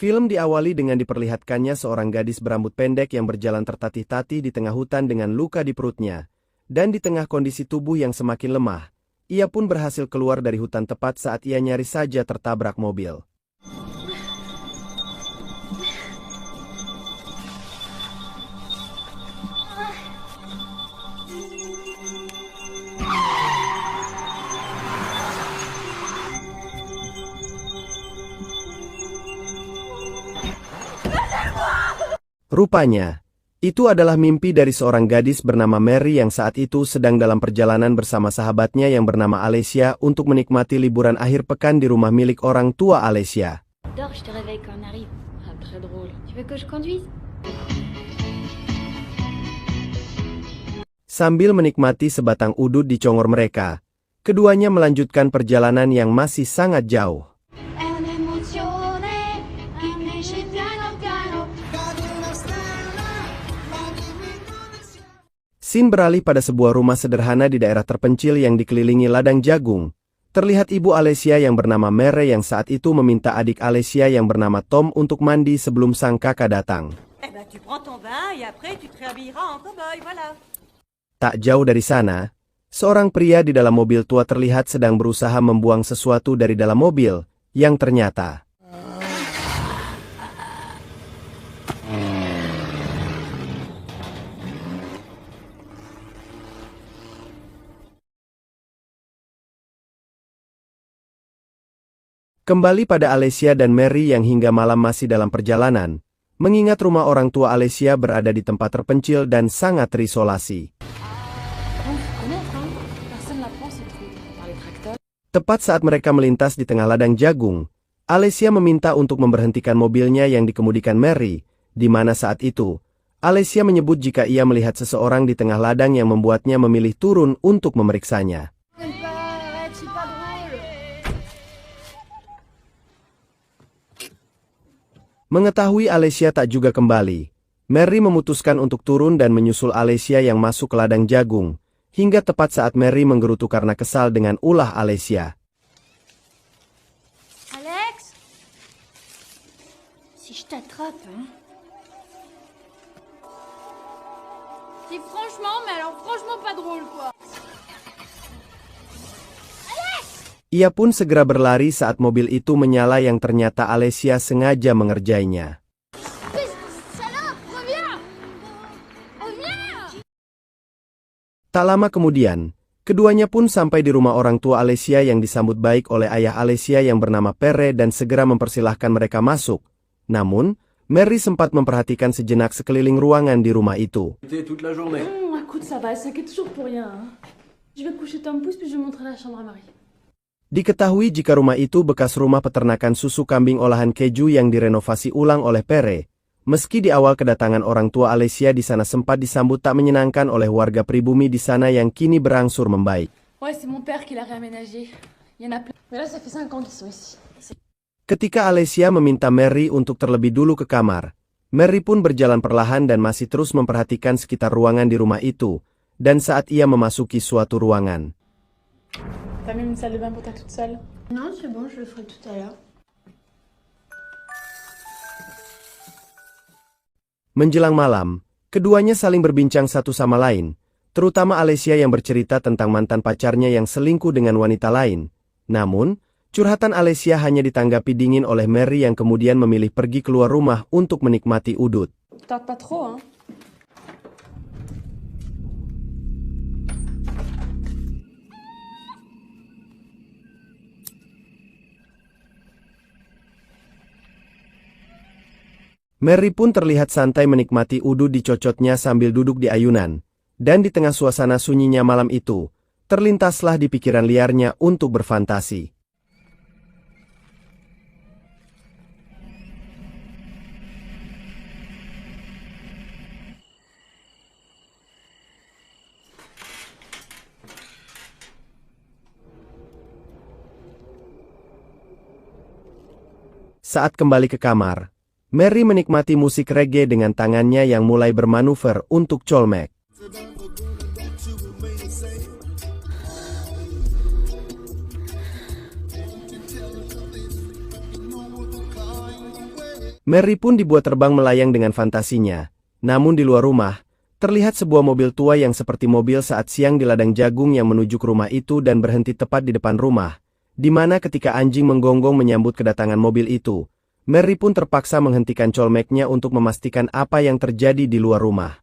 Film diawali dengan diperlihatkannya seorang gadis berambut pendek yang berjalan tertatih-tatih di tengah hutan dengan luka di perutnya, dan di tengah kondisi tubuh yang semakin lemah, ia pun berhasil keluar dari hutan tepat saat ia nyaris saja tertabrak mobil. Rupanya, itu adalah mimpi dari seorang gadis bernama Mary yang saat itu sedang dalam perjalanan bersama sahabatnya yang bernama Alessia untuk menikmati liburan akhir pekan di rumah milik orang tua Alessia. Sambil menikmati sebatang udut di congor mereka, keduanya melanjutkan perjalanan yang masih sangat jauh. Scene beralih pada sebuah rumah sederhana di daerah terpencil yang dikelilingi ladang jagung. Terlihat ibu Alessia yang bernama Mary yang saat itu meminta adik Alessia yang bernama Tom untuk mandi sebelum sang kakak datang. Tak jauh dari sana, seorang pria di dalam mobil tua terlihat sedang berusaha membuang sesuatu dari dalam mobil, yang ternyata kembali pada Alessia dan Mary yang hingga malam masih dalam perjalanan, mengingat rumah orang tua Alessia berada di tempat terpencil dan sangat terisolasi. Tepat saat mereka melintas di tengah ladang jagung, Alessia meminta untuk memberhentikan mobilnya yang dikemudikan Mary, di mana saat itu, Alessia menyebut jika ia melihat seseorang di tengah ladang yang membuatnya memilih turun untuk memeriksanya. Mengetahui Alessia tak juga kembali, Mary memutuskan untuk turun dan menyusul Alessia yang masuk ke ladang jagung, hingga tepat saat Mary menggerutu karena kesal dengan ulah Alessia. Alex, si je t'attrape, hein? C'est franchement, mais alors franchement pas drôle, quoi. Ia pun segera berlari saat mobil itu menyala yang ternyata Alessia sengaja mengerjainya. Tak lama kemudian, keduanya pun sampai di rumah orang tua Alessia yang disambut baik oleh ayah Alessia yang bernama Pere dan segera mempersilahkan mereka masuk. Namun, Mary sempat memperhatikan sejenak sekeliling ruangan di rumah itu. Diketahui jika rumah itu bekas rumah peternakan susu kambing olahan keju yang direnovasi ulang oleh Pere. Meski di awal kedatangan orang tua Alessia di sana sempat disambut tak menyenangkan oleh warga pribumi di sana yang kini berangsur membaik. Ketika Alessia meminta Mary untuk terlebih dulu ke kamar, Mary pun berjalan perlahan dan masih terus memperhatikan sekitar ruangan di rumah itu, dan saat ia memasuki suatu ruangan. T'as mis une salle de bain pour ta toute seule? Non, c'est bon, je le ferai tout à l'heure. Menjelang malam, keduanya saling berbincang satu sama lain, terutama Alessia yang bercerita tentang mantan pacarnya yang selingkuh dengan wanita lain. Namun, curhatan Alessia hanya ditanggapi dingin oleh Mary yang kemudian memilih pergi keluar rumah untuk menikmati udut. Tarde pas trop, hein? Mary pun terlihat santai menikmati udut dicocotnya sambil duduk di ayunan, dan di tengah suasana sunyinya malam itu, terlintaslah di pikiran liarnya untuk berfantasi. Saat kembali ke kamar, Mary menikmati musik reggae dengan tangannya yang mulai bermanuver untuk colmek. Mary pun dibuat terbang melayang dengan fantasinya. Namun di luar rumah, terlihat sebuah mobil tua yang seperti mobil saat siang di ladang jagung yang menuju ke rumah itu dan berhenti tepat di depan rumah, di mana ketika anjing menggonggong menyambut kedatangan mobil itu, Mary pun terpaksa menghentikan colmeknya untuk memastikan apa yang terjadi di luar rumah.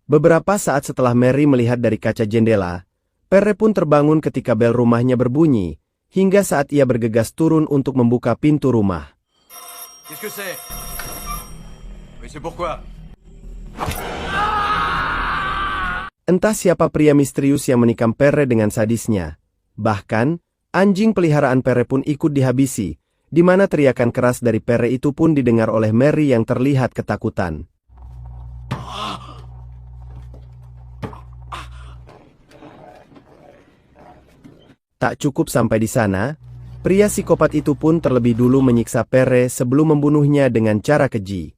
Beberapa saat setelah Mary melihat dari kaca jendela, Perre pun terbangun ketika bel rumahnya berbunyi, hingga saat ia bergegas turun untuk membuka pintu rumah. Qu'est-ce que c'est? Oui, c'est pourquoi? Entah siapa pria misterius yang menikam Perre dengan sadisnya. Bahkan, anjing peliharaan Perre pun ikut dihabisi, di mana teriakan keras dari Perre itu pun didengar oleh Mary yang terlihat ketakutan. Tak cukup sampai di sana, pria psikopat itu pun terlebih dulu menyiksa Perre sebelum membunuhnya dengan cara keji.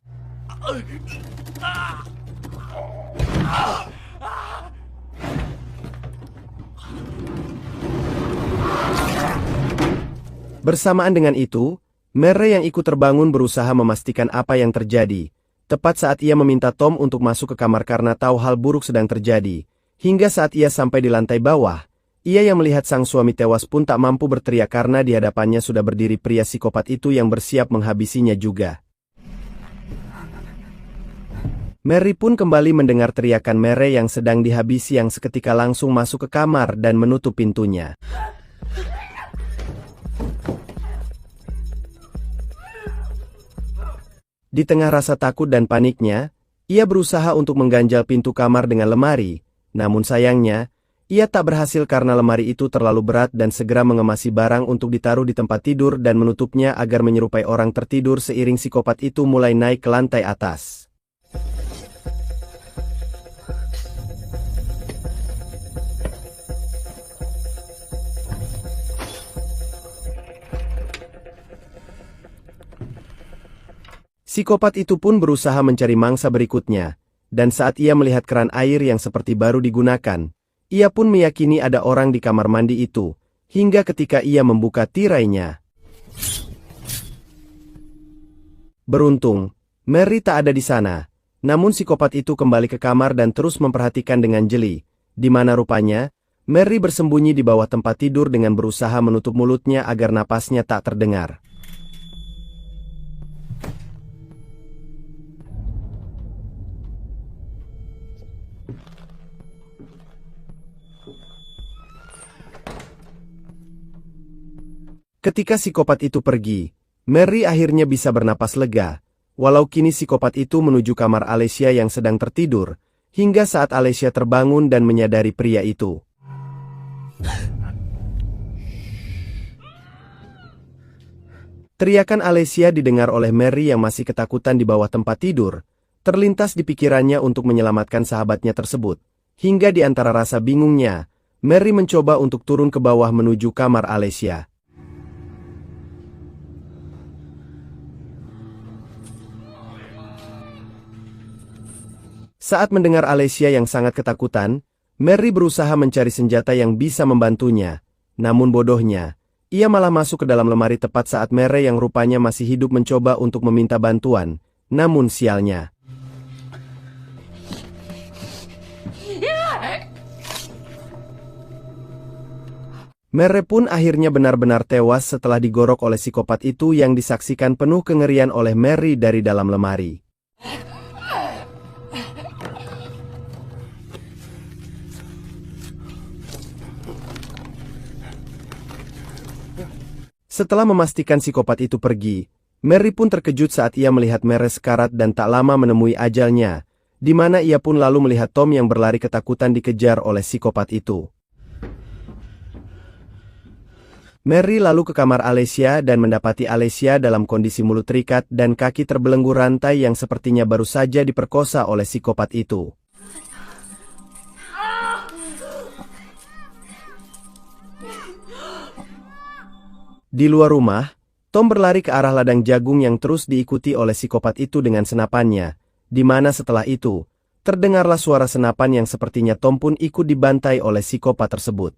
Bersamaan dengan itu, Mary yang ikut terbangun berusaha memastikan apa yang terjadi, tepat saat ia meminta Tom untuk masuk ke kamar karena tahu hal buruk sedang terjadi, hingga saat ia sampai di lantai bawah. Ia yang melihat sang suami tewas pun tak mampu berteriak karena di hadapannya sudah berdiri pria psikopat itu yang bersiap menghabisinya juga. Mary pun kembali mendengar teriakan Mary yang sedang dihabisi yang seketika langsung masuk ke kamar dan menutup pintunya. Di tengah rasa takut dan paniknya, ia berusaha untuk mengganjal pintu kamar dengan lemari, namun sayangnya, ia tak berhasil karena lemari itu terlalu berat dan segera mengemasi barang untuk ditaruh di tempat tidur dan menutupnya agar menyerupai orang tertidur seiring psikopat itu mulai naik ke lantai atas. Psikopat itu pun berusaha mencari mangsa berikutnya, dan saat ia melihat keran air yang seperti baru digunakan, ia pun meyakini ada orang di kamar mandi itu, hingga ketika ia membuka tirainya. Beruntung, Mary tak ada di sana, namun psikopat itu kembali ke kamar dan terus memperhatikan dengan jeli, di mana rupanya, Mary bersembunyi di bawah tempat tidur dengan berusaha menutup mulutnya agar napasnya tak terdengar. Ketika psikopat itu pergi, Mary akhirnya bisa bernapas lega, walau kini psikopat itu menuju kamar Alicia yang sedang tertidur, hingga saat Alicia terbangun dan menyadari pria itu. Teriakan Alicia didengar oleh Mary yang masih ketakutan di bawah tempat tidur, terlintas di pikirannya untuk menyelamatkan sahabatnya tersebut, hingga di antara rasa bingungnya, Mary mencoba untuk turun ke bawah menuju kamar Alicia. Saat mendengar Alicia yang sangat ketakutan, Mary berusaha mencari senjata yang bisa membantunya. Namun bodohnya, ia malah masuk ke dalam lemari tepat saat Mary yang rupanya masih hidup mencoba untuk meminta bantuan. Namun sialnya, Mary pun akhirnya benar-benar tewas setelah digorok oleh psikopat itu yang disaksikan penuh kengerian oleh Mary dari dalam lemari. Setelah memastikan psikopat itu pergi, Mary pun terkejut saat ia melihat Mary sekarat dan tak lama menemui ajalnya, di mana ia pun lalu melihat Tom yang berlari ketakutan dikejar oleh psikopat itu. Mary lalu ke kamar Alicia dan mendapati Alicia dalam kondisi mulut terikat dan kaki terbelenggu rantai yang sepertinya baru saja diperkosa oleh psikopat itu. Di luar rumah, Tom berlari ke arah ladang jagung yang terus diikuti oleh psikopat itu dengan senapannya, di mana setelah itu, terdengarlah suara senapan yang sepertinya Tom pun ikut dibantai oleh psikopat tersebut.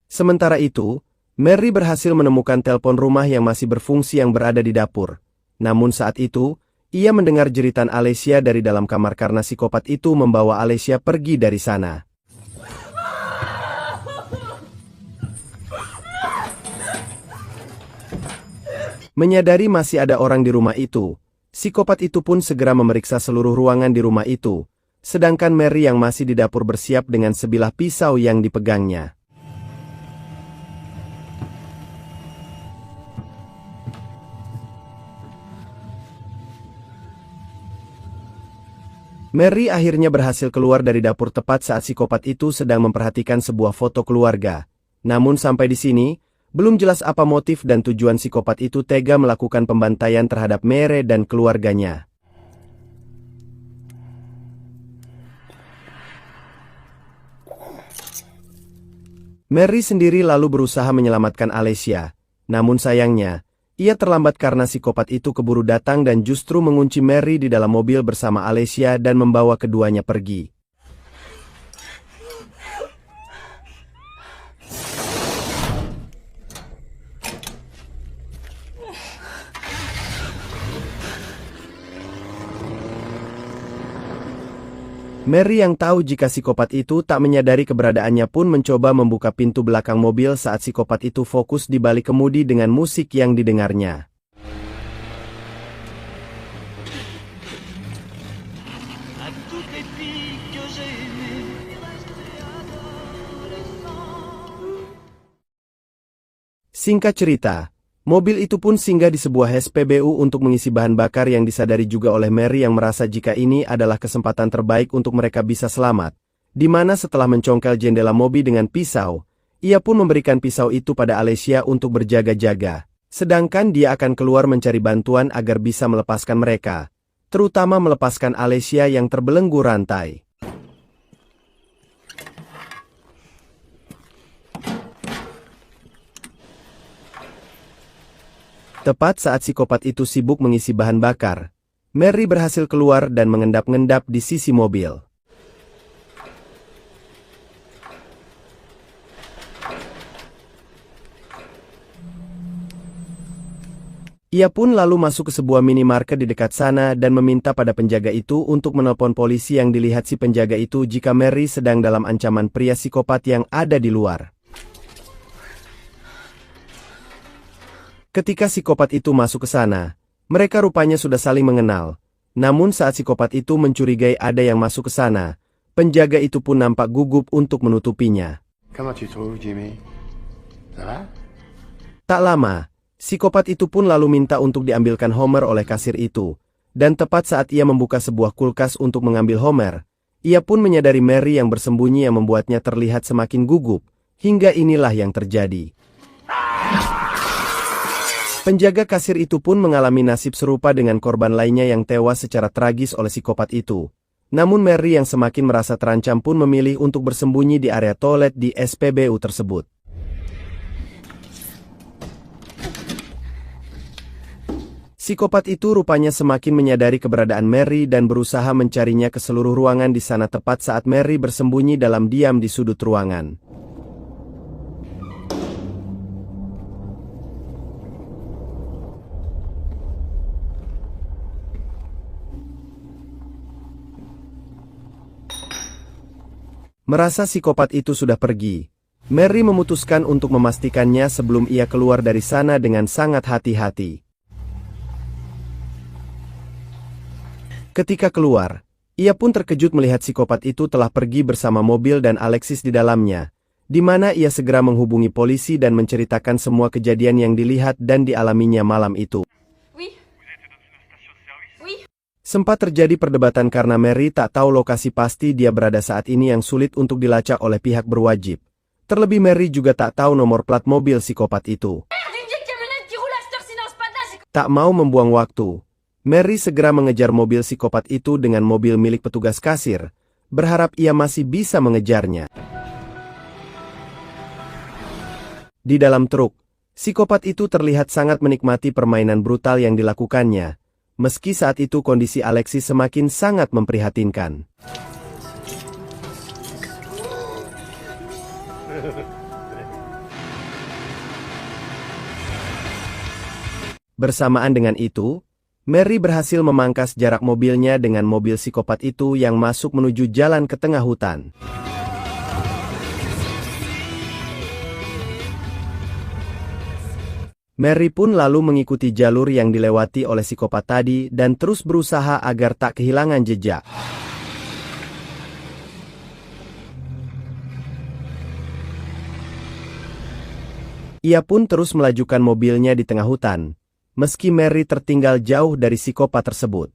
Sementara itu, Mary berhasil menemukan telepon rumah yang masih berfungsi yang berada di dapur. Namun saat itu, ia mendengar jeritan Alicia dari dalam kamar karena psikopat itu membawa Alicia pergi dari sana. Menyadari masih ada orang di rumah itu, psikopat itu pun segera memeriksa seluruh ruangan di rumah itu, sedangkan Mary yang masih di dapur bersiap dengan sebilah pisau yang dipegangnya. Mary akhirnya berhasil keluar dari dapur tepat saat psikopat itu sedang memperhatikan sebuah foto keluarga. Namun sampai di sini, belum jelas apa motif dan tujuan psikopat itu tega melakukan pembantaian terhadap Mary dan keluarganya. Mary sendiri lalu berusaha menyelamatkan Alicia. Namun sayangnya, ia terlambat karena psikopat itu keburu datang dan justru mengunci Mary di dalam mobil bersama Alicia dan membawa keduanya pergi. Mary yang tahu jika psikopat itu tak menyadari keberadaannya pun mencoba membuka pintu belakang mobil saat psikopat itu fokus di balik kemudi dengan musik yang didengarnya. Singkat cerita, mobil itu pun singgah di sebuah SPBU untuk mengisi bahan bakar yang disadari juga oleh Mary yang merasa jika ini adalah kesempatan terbaik untuk mereka bisa selamat. Di mana setelah mencongkel jendela mobil dengan pisau, ia pun memberikan pisau itu pada Alicia untuk berjaga-jaga. Sedangkan dia akan keluar mencari bantuan agar bisa melepaskan mereka, terutama melepaskan Alicia yang terbelenggu rantai. Tepat saat psikopat itu sibuk mengisi bahan bakar, Mary berhasil keluar dan mengendap-ngendap di sisi mobil. Ia pun lalu masuk ke sebuah minimarket di dekat sana dan meminta pada penjaga itu untuk menelpon polisi yang dilihat si penjaga itu jika Mary sedang dalam ancaman pria psikopat yang ada di luar. Ketika psikopat itu masuk ke sana, mereka rupanya sudah saling mengenal. Namun saat psikopat itu mencurigai ada yang masuk ke sana, penjaga itu pun nampak gugup untuk menutupinya. Tak lama, psikopat itu pun lalu minta untuk diambilkan Homer oleh kasir itu. Dan tepat saat ia membuka sebuah kulkas untuk mengambil Homer, ia pun menyadari Mary yang bersembunyi yang membuatnya terlihat semakin gugup. Hingga inilah yang terjadi. Penjaga kasir itu pun mengalami nasib serupa dengan korban lainnya yang tewas secara tragis oleh psikopat itu. Namun Mary yang semakin merasa terancam pun memilih untuk bersembunyi di area toilet di SPBU tersebut. Psikopat itu rupanya semakin menyadari keberadaan Mary dan berusaha mencarinya ke seluruh ruangan di sana tepat saat Mary bersembunyi dalam diam di sudut ruangan. Merasa psikopat itu sudah pergi, Mary memutuskan untuk memastikannya sebelum ia keluar dari sana dengan sangat hati-hati. Ketika keluar, ia pun terkejut melihat psikopat itu telah pergi bersama mobil dan Alexis di dalamnya, di mana ia segera menghubungi polisi dan menceritakan semua kejadian yang dilihat dan dialaminya malam itu. Sempat terjadi perdebatan karena Mary tak tahu lokasi pasti dia berada saat ini yang sulit untuk dilacak oleh pihak berwajib. Terlebih Mary juga tak tahu nomor plat mobil psikopat itu. Tak mau membuang waktu, Mary segera mengejar mobil psikopat itu dengan mobil milik petugas kasir, berharap ia masih bisa mengejarnya. Di dalam truk, Psikopat itu terlihat sangat menikmati permainan brutal yang dilakukannya, meski saat itu kondisi Alexis semakin sangat memprihatinkan. Bersamaan dengan itu, Mary berhasil memangkas jarak mobilnya dengan mobil psikopat itu yang masuk menuju jalan ke tengah hutan. Mary pun lalu mengikuti jalur yang dilewati oleh psikopat tadi dan terus berusaha agar tak kehilangan jejak. Ia pun terus melajukan mobilnya di tengah hutan, meski Mary tertinggal jauh dari psikopat tersebut.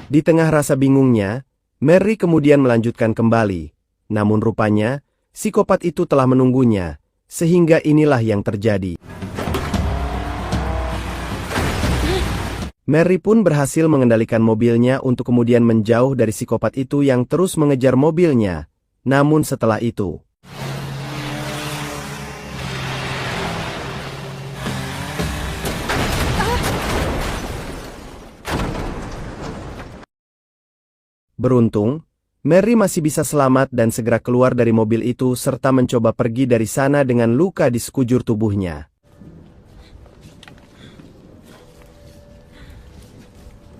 Di tengah rasa bingungnya, Mary kemudian melanjutkan kembali, namun rupanya, psikopat itu telah menunggunya, sehingga inilah yang terjadi. Mary pun berhasil mengendalikan mobilnya untuk kemudian menjauh dari psikopat itu yang terus mengejar mobilnya. Namun setelah itu, beruntung, Mary masih bisa selamat dan segera keluar dari mobil itu serta mencoba pergi dari sana dengan luka di sekujur tubuhnya.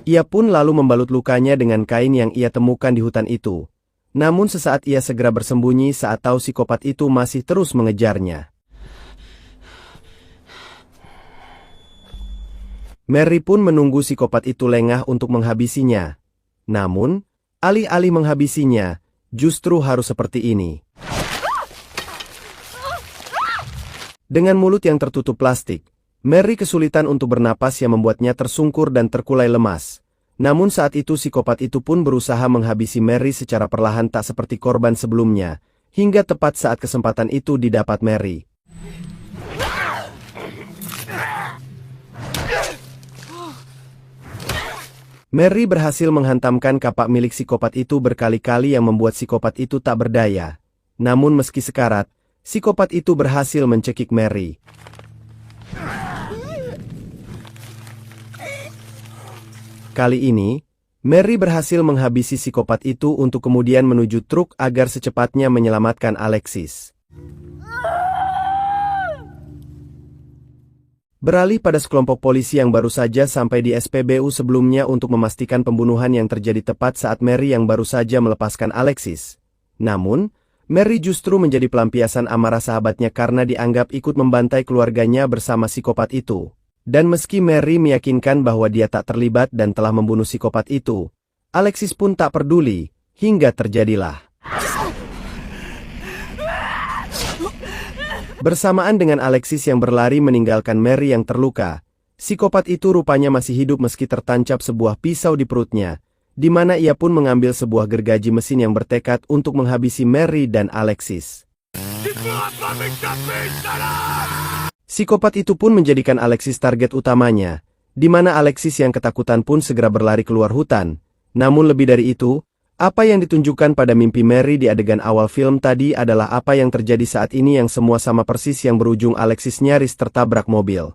Ia pun lalu membalut lukanya dengan kain yang ia temukan di hutan itu. Namun sesaat ia segera bersembunyi saat tahu psikopat itu masih terus mengejarnya. Mary pun menunggu psikopat itu lengah untuk menghabisinya. Namun, alih-alih menghabisinya, justru harus seperti ini. Dengan mulut yang tertutup plastik, Mary kesulitan untuk bernapas yang membuatnya tersungkur dan terkulai lemas. Namun saat itu psikopat itu pun berusaha menghabisi Mary secara perlahan tak seperti korban sebelumnya, hingga tepat saat kesempatan itu didapat Mary. Mary berhasil menghantamkan kapak milik psikopat itu berkali-kali yang membuat psikopat itu tak berdaya. Namun meski sekarat, psikopat itu berhasil mencekik Mary. Kali ini, Mary berhasil menghabisi psikopat itu untuk kemudian menuju truk agar secepatnya menyelamatkan Alexis. Beralih pada sekelompok polisi yang baru saja sampai di SPBU sebelumnya untuk memastikan pembunuhan yang terjadi tepat saat Mary yang baru saja melepaskan Alexis. Namun, Mary justru menjadi pelampiasan amarah sahabatnya karena dianggap ikut membantai keluarganya bersama psikopat itu. Dan meski Mary meyakinkan bahwa dia tak terlibat dan telah membunuh psikopat itu, Alexis pun tak peduli, hingga terjadilah. Bersamaan dengan Alexis yang berlari meninggalkan Mary yang terluka, psikopat itu rupanya masih hidup meski tertancap sebuah pisau di perutnya, di mana ia pun mengambil sebuah gergaji mesin yang bertekad untuk menghabisi Mary dan Alexis. Psikopat itu pun menjadikan Alexis target utamanya, di mana Alexis yang ketakutan pun segera berlari keluar hutan. Namun lebih dari itu, apa yang ditunjukkan pada mimpi Mary di adegan awal film tadi adalah apa yang terjadi saat ini yang semua sama persis yang berujung Alexis nyaris tertabrak mobil.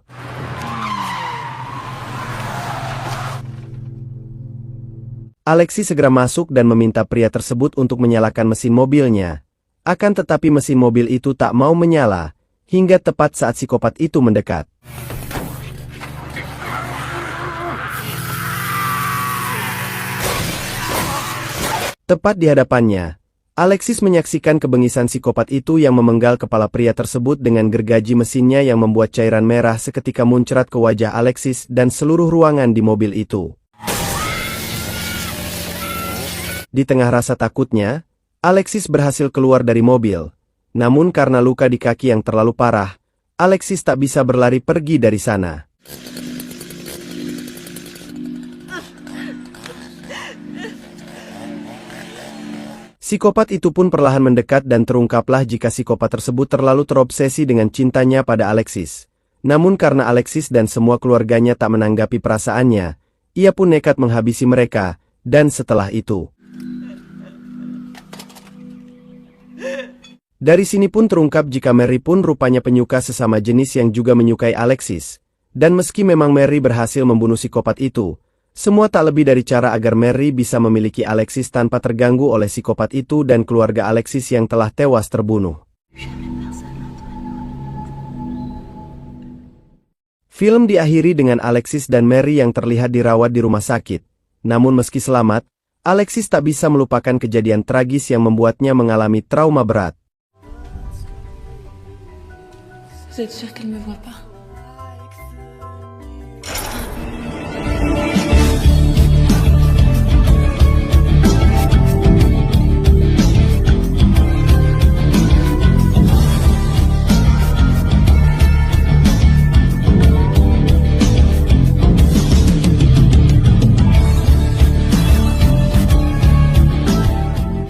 Alexis segera masuk dan meminta pria tersebut untuk menyalakan mesin mobilnya. Akan tetapi mesin mobil itu tak mau menyala, hingga tepat saat psikopat itu mendekat. Tepat di hadapannya, Alexis menyaksikan kebengisan psikopat itu yang memenggal kepala pria tersebut dengan gergaji mesinnya yang membuat cairan merah seketika muncrat ke wajah Alexis dan seluruh ruangan di mobil itu. Di tengah rasa takutnya, Alexis berhasil keluar dari mobil. Namun karena luka di kaki yang terlalu parah, Alexis tak bisa berlari pergi dari sana. Psikopat itu pun perlahan mendekat dan terungkaplah jika psikopat tersebut terlalu terobsesi dengan cintanya pada Alexis. Namun karena Alexis dan semua keluarganya tak menanggapi perasaannya, ia pun nekat menghabisi mereka, dan setelah itu, Dari sini pun terungkap jika Mary pun rupanya penyuka sesama jenis yang juga menyukai Alexis. Dan meski memang Mary berhasil membunuh psikopat itu, semua tak lebih dari cara agar Mary bisa memiliki Alexis tanpa terganggu oleh psikopat itu dan keluarga Alexis yang telah tewas terbunuh. Film diakhiri dengan Alexis dan Mary yang terlihat dirawat di rumah sakit. Namun meski selamat, Alexis tak bisa melupakan kejadian tragis yang membuatnya mengalami trauma berat. Vous êtes sûr qu'elle me voit pas?